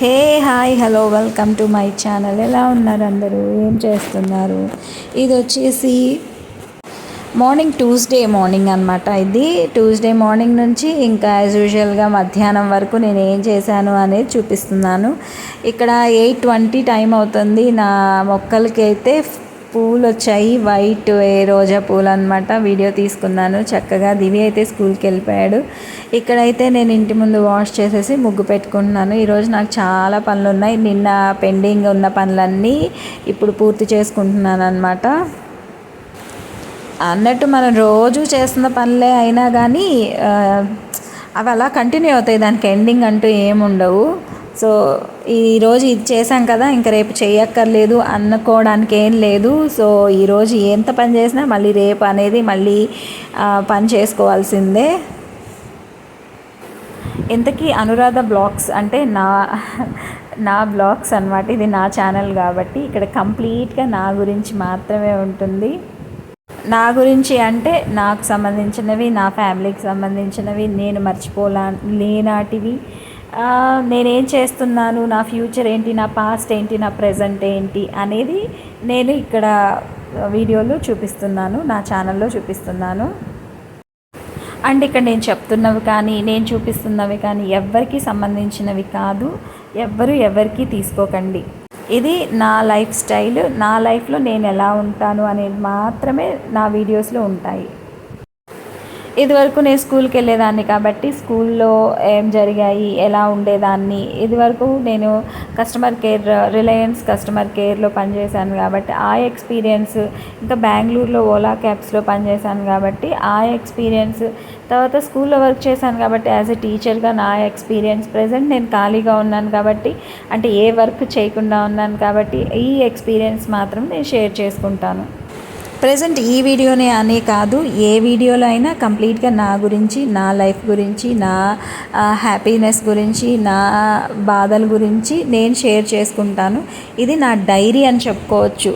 Hey hi hello welcome to my channel. ఎలా ఉన్నారు అందరూ? ఏం చేస్తున్నారు? ఇది వచ్చేసి మార్నింగ్ ట్యూస్డే మార్నింగ్ అనమాట. ఇది ట్యూస్డే మార్నింగ్ నుంచి ఇంకా యాజ్ యూజువల్గా మధ్యాహ్నం వరకు నేను ఏం చేశాను అనేది చూపిస్తున్నాను. ఇక్కడ 8:20 టైం అవుతుంది. నా మొక్కలకి అయితే పూలు వచ్చాయి, వైట్ రోజా పూలు అనమాట. వీడియో తీసుకున్నాను చక్కగా. దివి అయితే స్కూల్కి వెళ్ళిపోయాడు. ఇక్కడైతే నేను ఇంటి ముందు వాష్ చేసేసి ముగ్గు పెట్టుకుంటున్నాను. ఈరోజు నాకు చాలా పనులు ఉన్నాయి. నిన్న పెండింగ్ ఉన్న పనులన్నీ ఇప్పుడు పూర్తి చేసుకుంటున్నాను అనమాట. అన్నట్టు మనం రోజు చేస్తున్న పనులే అయినా కానీ అవి అలా కంటిన్యూ అవుతాయి, దానికి ఎండింగ్ అంటూ ఏముండవు. సో ఈరోజు ఇది చేశాం కదా, ఇంకా రేపు చేయక్కర్లేదు అనుకోవడానికి ఏం లేదు. సో ఈరోజు ఎంత పని చేసినా మళ్ళీ రేపు అనేది మళ్ళీ పని చేసుకోవాల్సిందే. ఇంతకీ అనురాధ బ్లాగ్స్ అంటే నా బ్లాగ్స్ అనమాట. ఇది నా ఛానల్ కాబట్టి ఇక్కడ కంప్లీట్గా నా గురించి మాత్రమే ఉంటుంది. నా గురించి అంటే నాకు సంబంధించినవి, నా ఫ్యామిలీకి సంబంధించినవి, నేను లేనాటివి, నేనేం చేస్తున్నాను, నా ఫ్యూచర్ ఏంటి, నా పాస్ట్ ఏంటి, నా ప్రజెంట్ ఏంటి అనేది నేను ఇక్కడ వీడియోలో చూపిస్తున్నాను, నా ఛానల్లో చూపిస్తున్నాను. అండ్ ఇక్కడ నేను చెప్తున్నవి కానీ నేను చూపిస్తున్నవి కానీ ఎవ్వరికి సంబంధించినవి కాదు. ఎవరికి తీసుకోకండి. ఇది నా లైఫ్ స్టైల్. నా లైఫ్లో నేను ఎలా ఉంటాను అనేది మాత్రమే నా వీడియోస్లో ఉంటాయి. ఇదివరకు నేను స్కూల్కి వెళ్ళేదాన్ని కాబట్టి స్కూల్లో ఏం జరిగాయి, ఎలా ఉండేదాన్ని, ఇదివరకు నేను రిలయన్స్ కస్టమర్ కేర్లో పనిచేశాను కాబట్టి ఆ ఎక్స్పీరియన్స్, ఇంకా బెంగళూరులో ఓలా క్యాబ్స్లో పనిచేశాను కాబట్టి ఆ ఎక్స్పీరియన్స్, తర్వాత స్కూల్లో వర్క్ చేశాను కాబట్టి యాజ్ ఎ టీచర్గా నా ఎక్స్పీరియన్స్, ప్రజెంట్ నేను ఖాళీగా ఉన్నాను కాబట్టి, అంటే ఏ వర్క్ చేయకుండా ఉన్నాను కాబట్టి ఈ ఎక్స్పీరియన్స్ మాత్రం నేను షేర్ చేసుకుంటాను. ప్రజెంట్ ఈ వీడియోనే అనే కాదు, ఏ వీడియోలో అయినా కంప్లీట్గా నా గురించి, నా లైఫ్ గురించి, నా హ్యాపీనెస్ గురించి, నా బాధల గురించి నేను షేర్ చేసుకుంటాను. ఇది నా డైరీ అని చెప్పుకోవచ్చు.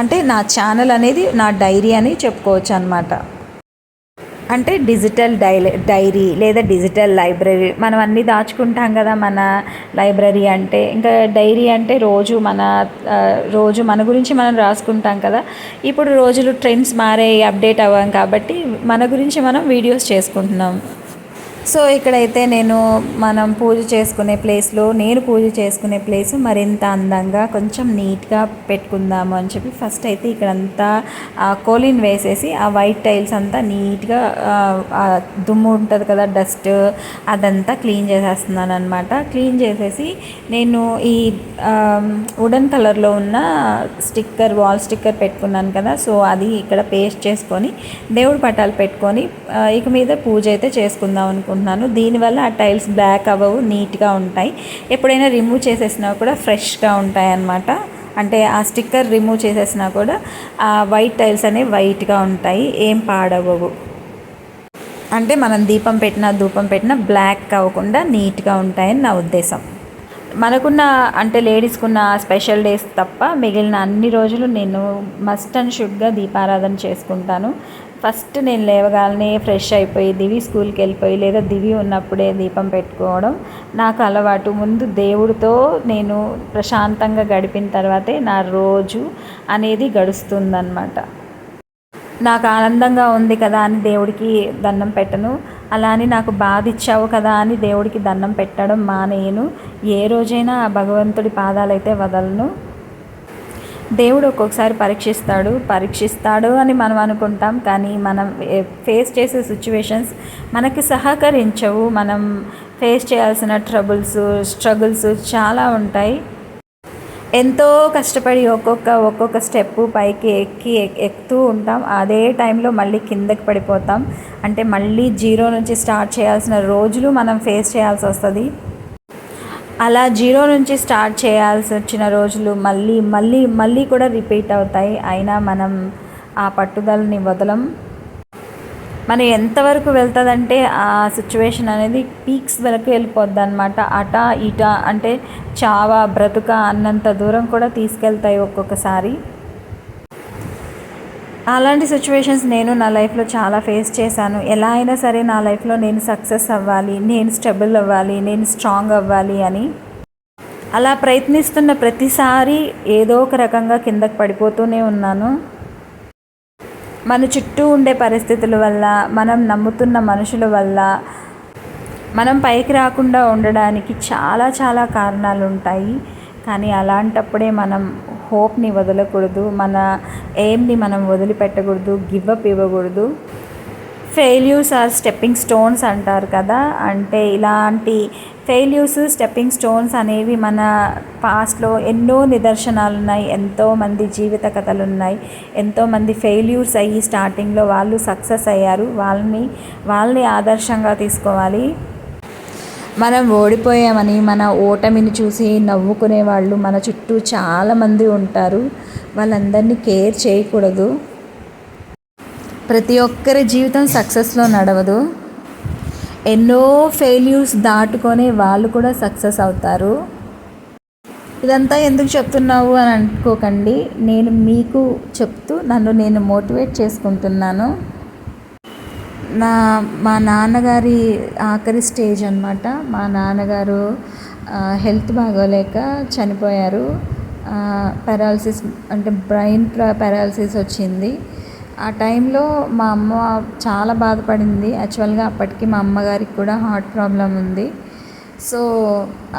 అంటే నా ఛానల్ అనేది నా డైరీ అని చెప్పుకోవచ్చు అన్నమాట. అంటే డిజిటల్ డైరీ లేదా డిజిటల్ లైబ్రరీ. మనం అన్నీ దాచుకుంటాం కదా మన లైబ్రరీ అంటే. ఇంకా డైరీ అంటే రోజు మన గురించి మనం రాసుకుంటాం కదా. ఇప్పుడు రోజులు ట్రెండ్స్ మారే అప్డేట్ అవ్వం కాబట్టి మన గురించి మనం వీడియోస్ చేసుకుంటున్నాం. సో ఇక్కడైతే నేను పూజ చేసుకునే ప్లేస్ మరింత అందంగా కొంచెం నీట్గా పెట్టుకుందాము అని చెప్పి ఫస్ట్ అయితే ఇక్కడంతా కోలిన్ వేసేసి ఆ వైట్ టైల్స్ అంతా నీట్గా దుమ్ము ఉంటుంది కదా, డస్ట్, అదంతా క్లీన్ చేసేస్తున్నాను అనమాట. క్లీన్ చేసేసి నేను ఈ వుడెన్ కలర్లో ఉన్న వాల్ స్టిక్కర్ పెట్టుకున్నాను కదా, సో అది ఇక్కడ పేస్ట్ చేసుకొని దేవుడి పటాలు పెట్టుకొని ఇక మీద పూజ అయితే చేసుకుందాం అనుకుంటున్నాను. దీనివల్ల ఆ టైల్స్ బ్లాక్ అవ్వవు, నీట్గా ఉంటాయి. ఎప్పుడైనా రిమూవ్ చేసేసినా కూడా ఫ్రెష్గా ఉంటాయి అన్నమాట. అంటే ఆ స్టిక్కర్ రిమూవ్ చేసేసినా కూడా ఆ వైట్ టైల్స్ అనేవి వైట్గా ఉంటాయి, ఏం పాడవవు. అంటే మనం ధూపం పెట్టినా బ్లాక్ అవ్వకుండా నీట్గా ఉంటాయని నా ఉద్దేశం. అంటే లేడీస్కున్న స్పెషల్ డేస్ తప్ప మిగిలిన అన్ని రోజులు నేను మస్ట్ అండ్ షుడ్గా దీపారాధన చేసుకుంటాను. ఫస్ట్ నేను లేవగానే ఫ్రెష్ అయిపోయి దివి స్కూల్కి వెళ్ళిపోయి లేదా దివి ఉన్నప్పుడే దీపం పెట్టుకోవడం నాకు అలవాటు. ముందు దేవుడితో నేను ప్రశాంతంగా గడిపిన తర్వాతే నా రోజు అనేది గడుస్తుందన్నమాట. నాకు ఆనందంగా ఉంది కదా అని దేవుడికి దండం పెట్టను, అలా అని నాకు బాధ ఇచ్చావు కదా అని దేవుడికి దండం పెట్టడం మానేయను. ఏ రోజైనా ఆ భగవంతుడి పాదాలైతే వదలను. దేవుడు ఒక్కొక్కసారి పరీక్షిస్తాడు అని మనం అనుకుంటాం, కానీ మనం ఫేస్ చేసే సిచ్యువేషన్స్ మనకి సహకరించవు. మనం ఫేస్ చేయాల్సిన స్ట్రగుల్స్ చాలా ఉంటాయి. ఎంతో కష్టపడి ఒక్కొక్క స్టెప్పు పైకి ఎక్కుతూ ఉంటాం. అదే టైంలో మళ్ళీ కిందకి పడిపోతాం. అంటే మళ్ళీ జీరో నుంచి స్టార్ట్ చేయాల్సిన రోజులు మనం ఫేస్ చేయాల్సి వస్తుంది. అలా జీరో నుంచి స్టార్ట్ చేయాల్సి వచ్చిన రోజులు మళ్ళీ కూడా రిపీట్ అవుతాయి. అయినా మనం ఆ పట్టుదలని వదలం. మనం ఎంతవరకు వెళ్తుందంటే ఆ సిచ్యువేషన్ అనేది పీక్స్ వరకు వెళ్ళిపోద్ది అనమాట. అటా ఇటా అంటే చావా బ్రతుక అన్నంత దూరం కూడా తీసుకెళ్తాయి ఒక్కొక్కసారి. అలాంటి సిచ్యువేషన్స్ నేను నా లైఫ్లో చాలా ఫేస్ చేశాను. ఎలా అయినా సరే నా లైఫ్లో నేను సక్సెస్ అవ్వాలి, నేను స్టెబుల్ అవ్వాలి, నేను స్ట్రాంగ్ అవ్వాలి అని అలా ప్రయత్నిస్తున్న ప్రతిసారి ఏదో ఒక రకంగా కిందకి పడిపోతూనే ఉన్నాను. మన చుట్టూ ఉండే పరిస్థితుల వల్ల, మనం నమ్ముతున్న మనుషుల వల్ల మనం పైకి రాకుండా ఉండడానికి చాలా చాలా కారణాలు ఉంటాయి. కానీ అలాంటప్పుడే మనం హోప్ని వదలకూడదు, మన ఎయిమ్ని మనం వదిలిపెట్టకూడదు, గివప్ ఇవ్వకూడదు. ఫెయిల్యూర్స్ ఆర్ స్టెప్పింగ్ స్టోన్స్ అంటారు కదా, అంటే ఇలాంటి ఫెయిల్యూర్స్ స్టెప్పింగ్ స్టోన్స్ అనేవి మన పాస్ట్లో ఎన్నో నిదర్శనాలు ఉన్నాయి, ఎంతోమంది జీవిత కథలు ఉన్నాయి. ఎంతోమంది ఫెయిల్యూర్స్ అయ్యి స్టార్టింగ్లో వాళ్ళు సక్సెస్ అయ్యారు. వాళ్ళని ఆదర్శంగా తీసుకోవాలి. మనం ఓడిపోయామని మన ఓటమిని చూసి నవ్వుకునే వాళ్ళు మన చుట్టూ చాలామంది ఉంటారు. వాళ్ళందరినీ కేర్ చేయకూడదు. ప్రతి ఒక్కరి జీవితం సక్సెస్లో నడవదు. ఎన్నో ఫెయిల్యూర్స్ దాటుకొని వాళ్ళు కూడా సక్సెస్ అవుతారు. ఇదంతా ఎందుకు చెప్తున్నావు అని అనుకోకండి, నేను మీకు చెప్తూ నన్ను నేను మోటివేట్ చేసుకుంటున్నాను. మా నాన్నగారి ఆఖరి స్టేజ్ అనమాట. మా నాన్నగారు హెల్త్ బాగోలేక చనిపోయారు. పారాలసిస్ అంటే బ్రెయిన్ పారాలసిస్ వచ్చింది. ఆ టైంలో మా అమ్మ చాలా బాధపడింది. యాక్చువల్గా అప్పటికి మా అమ్మగారికి కూడా హార్ట్ ప్రాబ్లం ఉంది. సో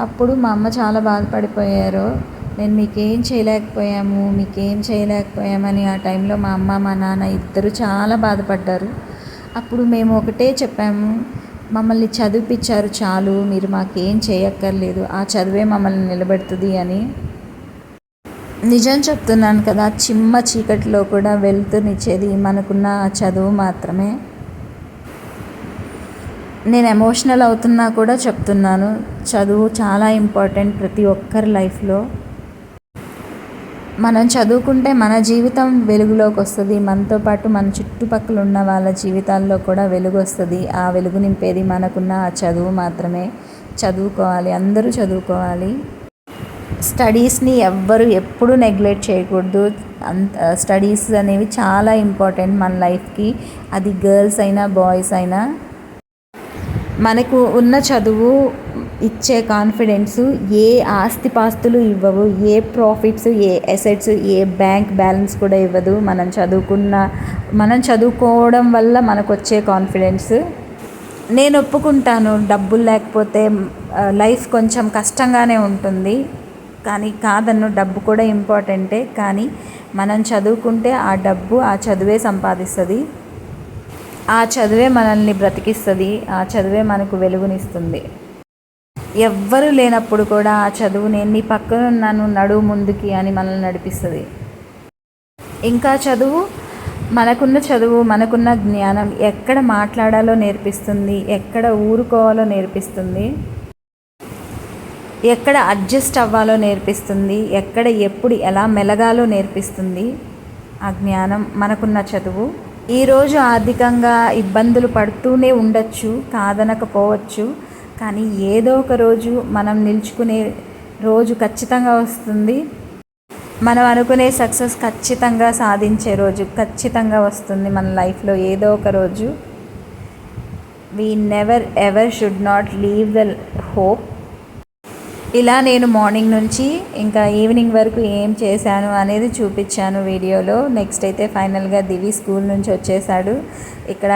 అప్పుడు మా అమ్మ చాలా బాధపడిపోయారు. నేను మీకేం చేయలేకపోయామని ఆ టైంలో మా అమ్మ మా నాన్న ఇద్దరు చాలా బాధపడ్డారు. అప్పుడు మేము ఒకటే చెప్పాము, మమ్మల్ని చదివిపించారు చాలు, మీరు మాకేం చేయక్కర్లేదు, ఆ చదివే మమ్మల్ని నిలబెడుతుంది అని. నిజం చెప్తున్నాను కదా, చిమ్మ చీకటిలో కూడా వెలుతునిచ్చేది మనకున్న చదువు మాత్రమే. నేను ఎమోషనల్ అవుతున్నా కూడా చెప్తున్నాను, చదువు చాలా ఇంపార్టెంట్ ప్రతి ఒక్కరి లైఫ్లో. మనం చదువుకుంటే మన జీవితం వెలుగులోకి వస్తుంది. మనతో పాటు మన చుట్టుపక్కల ఉన్న వాళ్ళ జీవితాల్లో కూడా వెలుగు వస్తుంది. ఆ వెలుగు నింపేది మనకున్న ఆ చదువు మాత్రమే. చదువుకోవాలి, అందరూ చదువుకోవాలి. స్టడీస్ని ఎప్పుడూ నెగ్లెక్ట్ చేయకూడదు. స్టడీస్ అనేవి చాలా ఇంపార్టెంట్ మన లైఫ్కి. అది గర్ల్స్ అయినా బాయ్స్ అయినా. మనకు ఉన్న చదువు ఇచ్చే కాన్ఫిడెన్స్ ఏ ఆస్తిపాస్తులు ఇవ్వవు, ఏ ప్రాఫిట్స్, ఏ అసెట్స్, ఏ బ్యాంక్ బ్యాలెన్స్ కూడా ఇవ్వదు. మనం చదువుకోవడం వల్ల మనకు వచ్చే కాన్ఫిడెన్స్. నేను ఒప్పుకుంటాను, డబ్బులు లేకపోతే లైఫ్ కొంచెం కష్టంగానే ఉంటుంది. కానీ కాదన్ను, డబ్బు కూడా ఇంపార్టెంటే. కానీ మనం చదువుకుంటే ఆ డబ్బు ఆ చదువే సంపాదిస్తుంది. ఆ చదువే మనల్ని బ్రతికిస్తుంది. ఆ చదువే మనకు వెలుగునిస్తుంది. ఎవ్వరూ లేనప్పుడు కూడా ఆ చదువు నేను నీ పక్కన ఉన్నాను, నడువు ముందుకి అని మనల్ని నడిపిస్తుంది. ఇంకా మనకున్న జ్ఞానం ఎక్కడ మాట్లాడాలో నేర్పిస్తుంది, ఎక్కడ ఊరుకోవాలో నేర్పిస్తుంది, ఎక్కడ అడ్జస్ట్ అవ్వాలో నేర్పిస్తుంది, ఎక్కడ ఎప్పుడు ఎలా మెలగాలో నేర్పిస్తుంది. ఆ జ్ఞానం మనకున్న చదువు. ఈరోజు ఆర్థికంగా ఇబ్బందులు పడుతూనే ఉండొచ్చు, కాదనకపోవచ్చు. కానీ ఏదో ఒక రోజు మనం నిల్చుకునే రోజు ఖచ్చితంగా వస్తుంది. మనం అనుకునే సక్సెస్ ఖచ్చితంగా సాధించే రోజు ఖచ్చితంగా వస్తుంది మన లైఫ్లో ఏదో ఒక రోజు. We never ever should not leave the hope. ఇలా నేను మార్నింగ్ నుంచి ఇంకా ఈవినింగ్ వరకు ఏం చేశాను అనేది చూపించాను వీడియోలో. నెక్స్ట్ అయితే ఫైనల్గా దివి స్కూల్ నుంచి వచ్చేసాడు. ఇక్కడ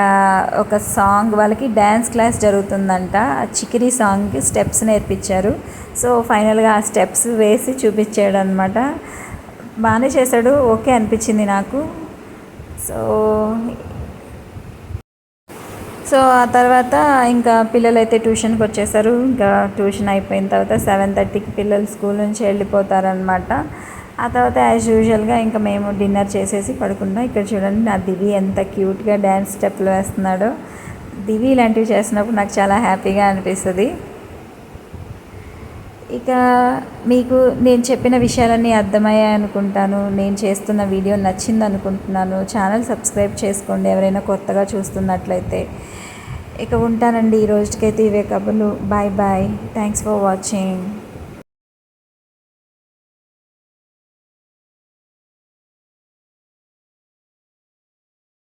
ఒక సాంగ్, వాళ్ళకి డ్యాన్స్ క్లాస్ జరుగుతుందంట. ఆ చికిరి సాంగ్కి స్టెప్స్ నేర్పించారు. సో ఫైనల్గా ఆ స్టెప్స్ వేసి చూపించాడు అనమాట. బాగానే చేశాడు, ఓకే అనిపించింది నాకు. సో ఆ తర్వాత ఇంకా పిల్లలు అయితే ట్యూషన్కి వచ్చేసారు. ఇంకా ట్యూషన్ అయిపోయిన తర్వాత 7:30కి పిల్లలు స్కూల్ నుంచి వెళ్ళిపోతారనమాట. ఆ తర్వాత యాజ్ యూజువల్గా ఇంకా మేము డిన్నర్ చేసేసి పడుకుంటాం. ఇక్కడ చూడండి నా దివి ఎంత క్యూట్గా డ్యాన్స్ స్టెప్లు వేస్తున్నాడో. దివి ఇలాంటివి చేసినప్పుడు నాకు చాలా హ్యాపీగా అనిపిస్తుంది. ఇక మీకు నేను చెప్పిన విషయాలన్నీ అర్థమయ్యాయి అనుకుంటాను. నేను చేస్తున్న వీడియో నచ్చింది అనుకుంటున్నాను. ఛానల్ సబ్స్క్రైబ్ చేసుకోండి ఎవరైనా కొత్తగా చూస్తున్నట్లయితే. ఇక ఉంటానండి, ఈ రోజుకైతే ఇవే కబుర్లు. Bye bye. Thanks for watching.